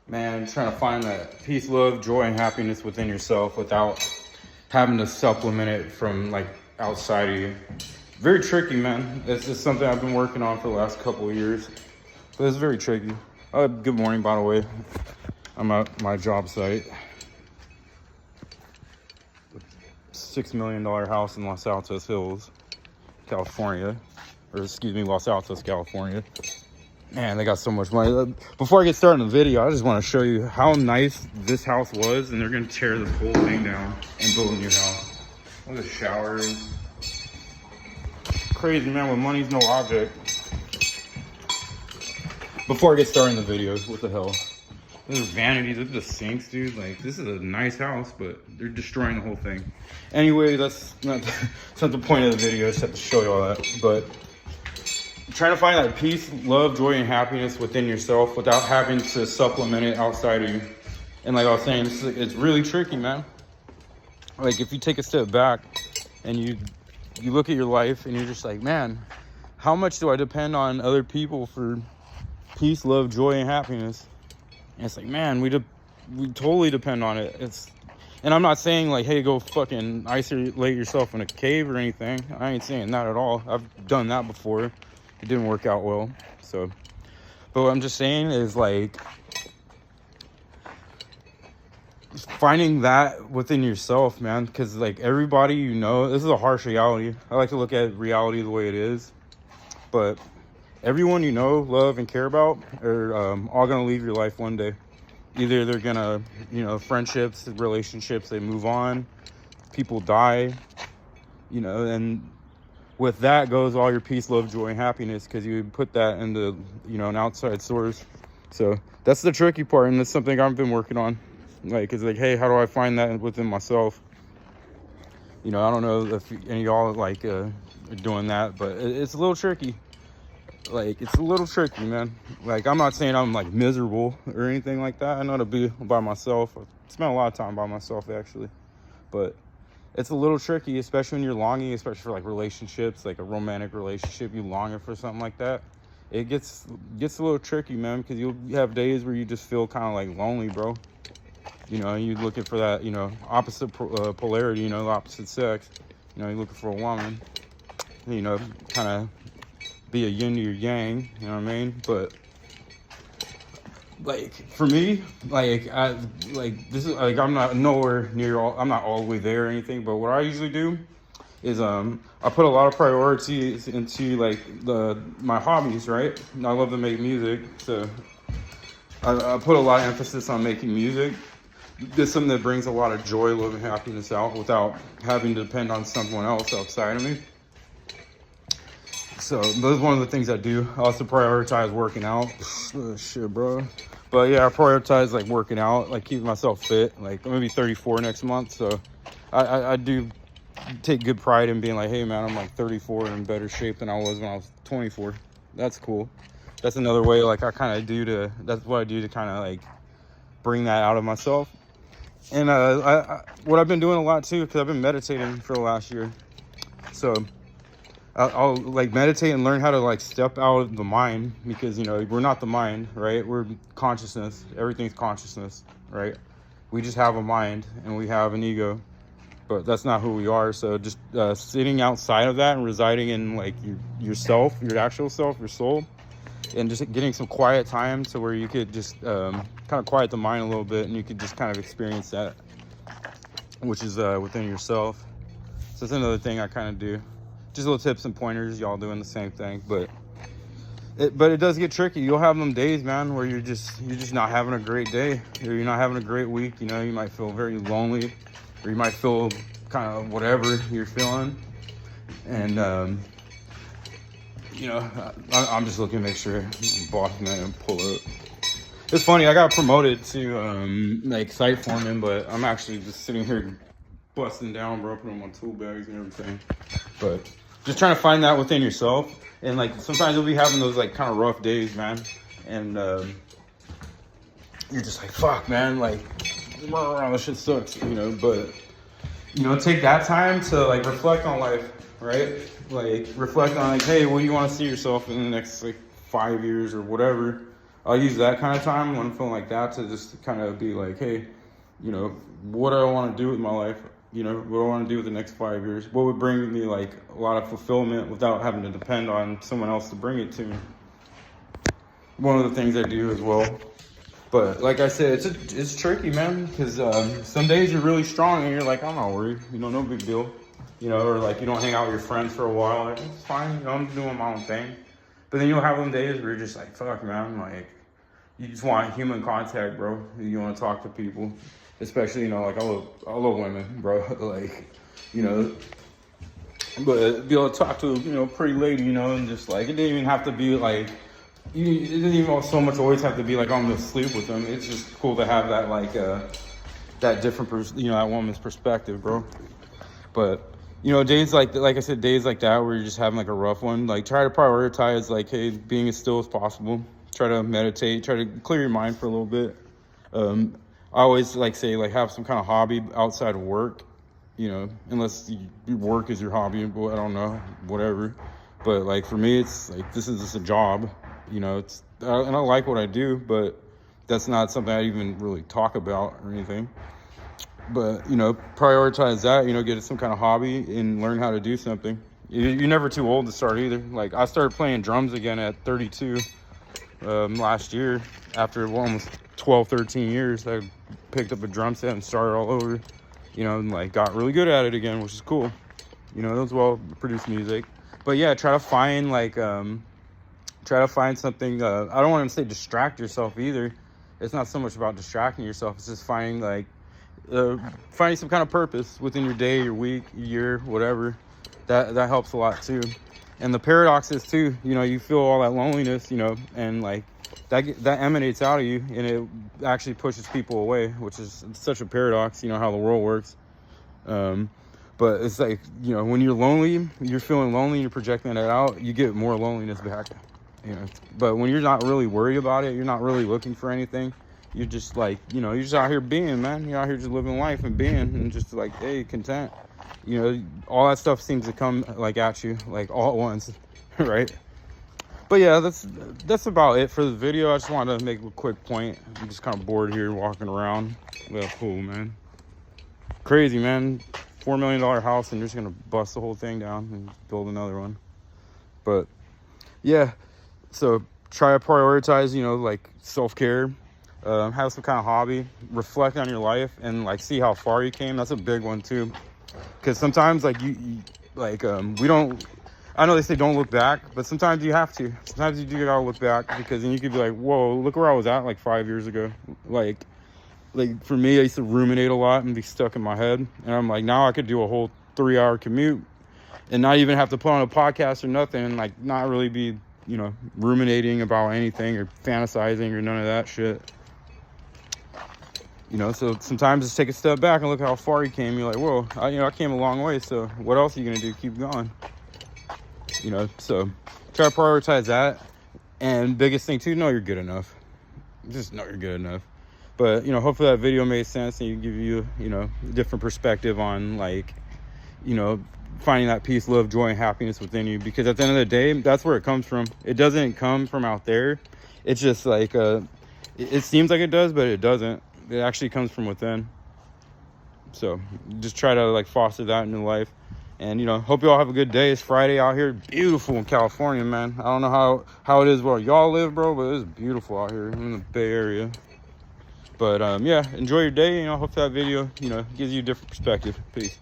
Man, trying to find that peace, love, joy, and happiness within yourself without having to supplement it from like outside of you. Very tricky, man. It's just something I've been working on for the last couple of years, but it's very tricky. Good morning, by the way. I'm at my job site. $6 million house in Los Altos Hills, California, or excuse me, Los Altos, California. Man, they got so much money. Before I get started in the video, I just want to show you how nice this house was, and they're going to tear this whole thing down and build a new house. Look at the showers. Crazy, man. When money's no object. Before I get started in the video, what the hell? These are vanities. Look at the sinks, dude. Like, this is a nice house, but they're destroying the whole thing. Anyway, that's not the point of the video. I just have to show you all that. But trying to find that peace, love, joy, and happiness within yourself without having to supplement it outside of you. And like I was saying, it's really tricky, man. Like, if you take a step back and you look at your life and you're just like, man, how much do I depend on other people for peace, love, joy, and happiness? And it's like, man, we totally depend on it. And I'm not saying like, hey, go fucking isolate yourself in a cave or anything. I ain't saying that at all. I've done that before. It didn't work out well. So, but what I'm just saying is like, finding that within yourself, man. Because like everybody, you know, this is a harsh reality. I like to look at reality the way it is. But everyone you know, love, and care about are all gonna leave your life one day. Either they're gonna, you know, friendships, relationships, they move on, people die, you know, and with that goes all your peace, love, joy, and happiness, because you put that into, you know, an outside source. So that's the tricky part, and that's something I've been working on. Like, it's like, hey, how do I find that within myself? You know, I don't know if any of y'all like are doing that, but it's a little tricky. Like, it's a little tricky, man. Like, I'm not saying I'm like miserable or anything like that. I know to be by myself. I spent a lot of time by myself, actually, but it's a little tricky, especially when you're longing, especially for like relationships, like a romantic relationship. You longing for something like that, it gets a little tricky, man, because you'll have days where you just feel kind of like lonely, bro. You know, you're looking for that, you know, opposite polarity, you know, the opposite sex. You know, you're looking for a woman, you know, kind of be a yin to your yang, you know what I mean? But like for me, like this is like, I'm not nowhere near I'm not all the way there or anything, but what I usually do is I put a lot of priorities into like my hobbies, right? I love to make music, so I put a lot of emphasis on making music. It's something that brings a lot of joy, love, and happiness out without having to depend on someone else outside of me. So that's one of the things I do. I also prioritize working out. Shit, bro. But yeah, I prioritize like working out, like keeping myself fit. Like, I'm gonna be 34 next month, so I do take good pride in being like, hey man, I'm like 34 and in better shape than I was when I was 24. That's cool. That's another way like that's what I do to kind of like bring that out of myself. And what I've been doing a lot too, because I've been meditating for the last year. So I'll like meditate and learn how to like step out of the mind, because, you know, we're not the mind, right? We're consciousness. Everything's consciousness, right? We just have a mind and we have an ego, but that's not who we are. So just sitting outside of that and residing in like yourself, your actual self, your soul, and just getting some quiet time to where you could just kind of quiet the mind a little bit, and you could just kind of experience that, which is within yourself. So that's another thing I kind of do. Just little tips and pointers, y'all doing the same thing. But it does get tricky. You'll have them days, man, where you're just not having a great day, or you're not having a great week. You know, you might feel very lonely, or you might feel kind of whatever you're feeling. And you know, I'm just looking to make sure I'm boss man and pull up. It's funny, I got promoted to like site foreman, but I'm actually just sitting here busting down, bro, putting on my tool bags and everything. But just trying to find that within yourself. And like sometimes you'll be having those like kind of rough days, man, and you're just like, fuck, man, like this shit sucks, you know. But you know, take that time to like reflect on life, right? Like reflect on like, hey, what do you want to see yourself in the next like 5 years or whatever? I'll use that kind of time when I'm feeling like that to just kind of be like, hey, you know, what do I want to do with my life? You know, what do I want to do with the next 5 years? What would bring me like a lot of fulfillment without having to depend on someone else to bring it to me? One of the things I do as well. But like I said, it's tricky, man, because some days you're really strong and you're like, I'm not worried, you know, no big deal, you know, or like you don't hang out with your friends for a while, like it's fine, you know, I'm doing my own thing. But then you'll have them days where you're just like, fuck, man, like you just want human contact, bro. You want to talk to people, especially, you know, like I love women, bro, like, you know. But be able to talk to, you know, a pretty lady, you know, and just like it didn't even have to be like. It didn't even so much always have to be like I'm gonna sleep with them. It's just cool to have that like that different, you know, that woman's perspective, bro. But you know, days like I said, days like that where you're just having like a rough one, like try to prioritize like, hey, being as still as possible. Try to meditate. Try to clear your mind for a little bit. I always like say like have some kind of hobby outside of work. You know, unless your work is your hobby, but I don't know, whatever. But like for me, it's like this is just a job. You know, and I like what I do, but that's not something I even really talk about or anything. But, you know, prioritize that, you know, get some kind of hobby and learn how to do something. You're never too old to start either. Like, I started playing drums again at 32 last year. After almost 12, 13 years, I picked up a drum set and started all over, you know, and, like, got really good at it again, which is cool. You know, as well, produce music. But, yeah, try to find, like, try to find something. I don't want to say distract yourself either. It's not so much about distracting yourself. It's just finding like finding some kind of purpose within your day, your week, your year, whatever. That helps a lot too. And the paradox is too, you know, you feel all that loneliness, you know, and like that emanates out of you, and it actually pushes people away, which is such a paradox. You know how the world works. But it's like, you know, when you're lonely, you're feeling lonely, you're projecting that out, you get more loneliness back. You know, but when you're not really worried about it, you're not really looking for anything. You're just like, you know, you're just out here being, man. You're out here just living life and being, and just like, hey, content. You know, all that stuff seems to come like at you, like all at once, right? But yeah, that's about it for the video. I just wanted to make a quick point. I'm just kind of bored here walking around. Well, cool, man. Crazy, man. $4 million house, and you're just gonna bust the whole thing down and build another one. But yeah. So try to prioritize, you know, like self-care, have some kind of hobby, reflect on your life, and like see how far you came. That's a big one too, because sometimes like we don't. I know they say don't look back, but sometimes you have to. Sometimes you do gotta look back, because then you could be like, whoa, look where I was at like 5 years ago. Like for me, I used to ruminate a lot and be stuck in my head, and I'm like, now I could do a whole 3-hour commute and not even have to put on a podcast or nothing, and like not really be, you know, ruminating about anything or fantasizing or none of that shit. You know, so sometimes just take a step back and look how far you came. You're like, whoa, I came a long way. So what else are you gonna do? Keep going. You know, so try to prioritize that. And biggest thing too, know you're good enough. Just know you're good enough. But you know, hopefully that video made sense and give you, you know, a different perspective on like, you know, finding that peace, love, joy, and happiness within you. Because at the end of the day, that's where it comes from. It doesn't come from out there. It's just like it seems like it does, but it doesn't. It actually comes from within. So just try to like foster that in your life. And you know, hope you all have a good day. It's Friday out here. Beautiful in California, man. I don't know how it is where y'all live, bro, but it's beautiful out here in the Bay Area. But yeah, enjoy your day. You know, hope that video, you know, gives you a different perspective. Peace.